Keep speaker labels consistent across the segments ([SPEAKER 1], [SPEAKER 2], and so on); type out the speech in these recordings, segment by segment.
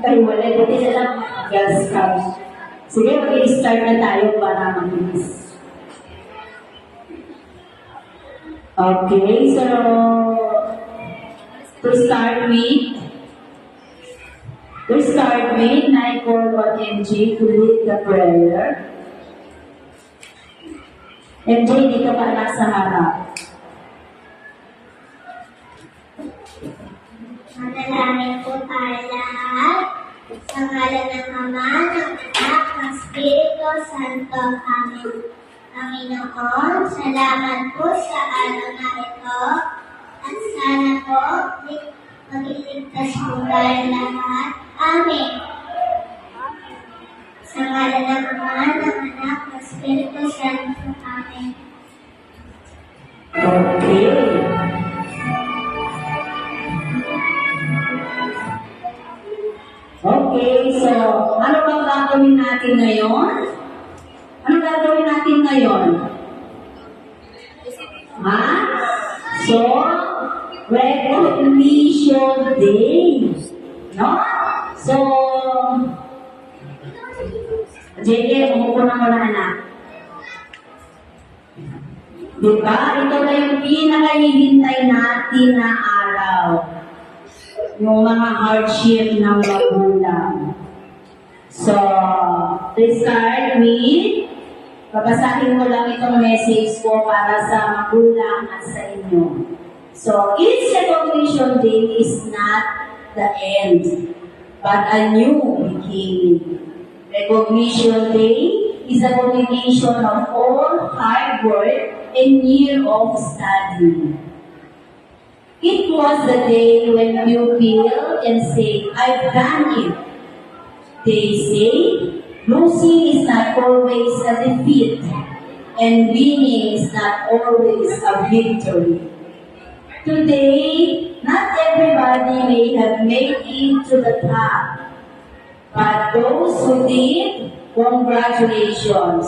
[SPEAKER 1] magkahiwalay. Buti na lang, Girl Scouts. Sige, mag-i-start na tayo para mag-inis. Okay, so, to start with, I call on MJ to lead the prayer. MJ, di ka pa nasa harap.
[SPEAKER 2] Manalangin po tayo lahat. Sa ngalan ng Ama, ng Anak, ng Espiritu Santo. Amen. Panginoon, salamat po sa araw na ito. At sana po, magiligtas po tayo lahat. Amen. Sa ngalan ng Ama, ng Anak, ng Espiritu Santo. Amen.
[SPEAKER 1] Okay. Okay, so, ano bang gagawin natin ngayon? Ano gagawin natin ngayon? Ha? So, recognition day. No? So, JJ, umupo na muna anak. Diba? Ito na yung pinakahihintay natin na araw. Yung mga hardship ng magulang. So, to start with, babasahin ko lang itong message ko para sa magulang at sa inyo. So, each recognition day is not the end, but a new beginning. Recognition day is a culmination of all hard work and year of study. It was the day when you feel and say, I've done it. They say, losing is not always a defeat, and winning is not always a victory. Today, not everybody may have made it to the top, but those who did, congratulations.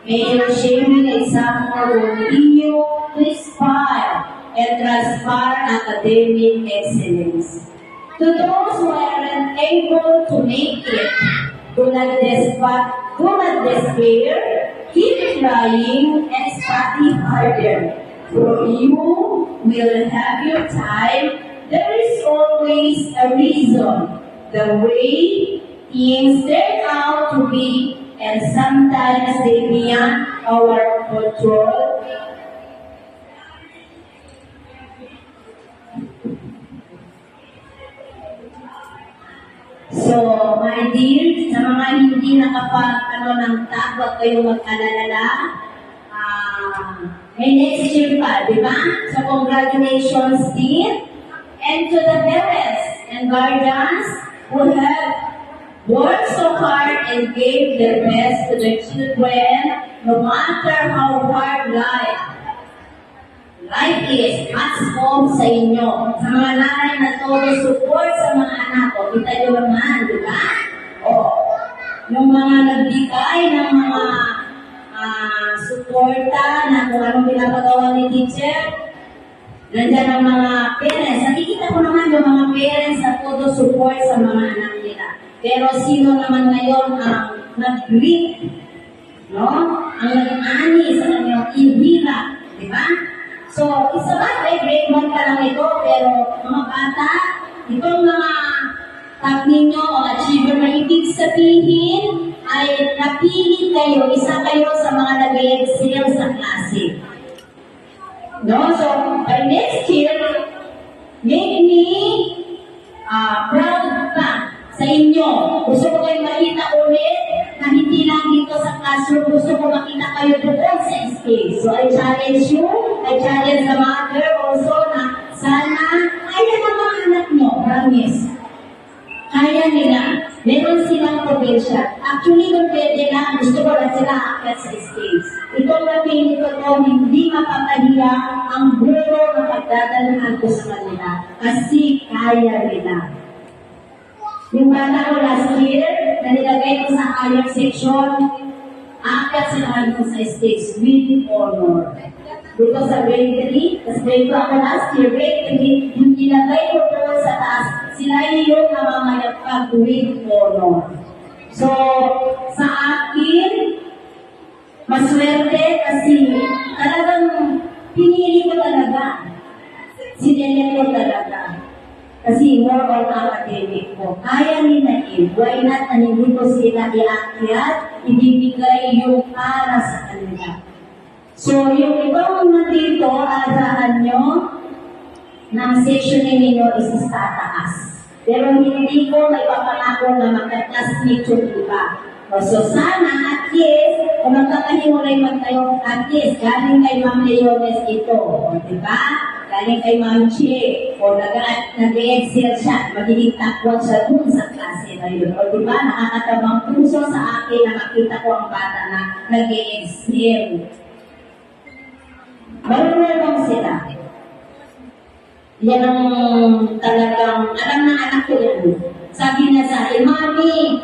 [SPEAKER 1] May your shining example continue to inspire and transfer academic excellence. To those who aren't able to make it, do not despair, keep trying and study harder. For you will have your time. There is always a reason. The way things turn out to be, and sometimes they beyond our control. So, my dear, sa mga hindi ng tag, huwag kayong mag-alala. May next year pa, di ba? So, congratulations din. And to the parents and guardians who have worked so hard and gave their best to their children, no matter how hard life is, much hope sa inyo. Sa mga nanay na todo support sa mga anak ko, kita nyo naman, di ba? Yung mga nagbigay ng mga suporta na kung anong pinapagawa ni teacher, nandiyan ang mga parents. Nakikita ko naman yung mga parents na todo support sa mga anak nila. Pero sino naman ngayon ang nag-greet, no? Ang nag-ani sa kanyang ihirap, di ba? So, isa ba, grade 1 pa lang ito, pero mga bata, itong mga tag ninyo o achiever na ibig sabihin ay napili kayo, isa kayo sa mga nag-excel sa klase. No? So, by next year, make me proud pa sa inyo. Gusto ko kayo makita ulit na hindi lang dito sa classroom, gusto ko makita kayo doon sa stage. So, I challenge you, I challenge the mother also na sana kaya ng mga anak nyo, promise. Kaya nila. Meron silang potential. Actually, kung pwede na, gusto ko na sila akit sa stage. Itong napili ko to, hindi mapapahiya ang guro na pagdadalahan ko sa kanila. Kasi kaya nila. Yung bata ko last year, na nilagay ko sa higher section, akit sila ko sa stage with honor. Dito sa grade 3, tapos grade 2 ako last year, grade 3, yung nilagay ko doon sa taas, sila yung namamayag pa mag-with honor. So, sa akin, maswerte kasi talagang pinili ko talaga. Sinelect ko talaga. Kasi more on academic ko. Kaya ni Naib, why not na hindi ko sila iakyat, ibibigay yung para sa kanila. So, yung ibang mga dito, asahan nyo, ng session ninyo is tataas. Pero hindi ko may papangako na magka-classmate yung iba. So, sana at least, kung magkakahiwalay man kayo, at least, galing kay Ma'am Leones ito. O, diba? Galing kay Ma'am Che. O, nag-excel siya. Magiging takwag siya dun sa klase na yun. O, diba? Nakakatabang puso sa akin na makita ko ang bata na nag-excel. Marunong sila. Yan ang talagang, alam na anak ko yan. Sabi niya sa akin, Mami,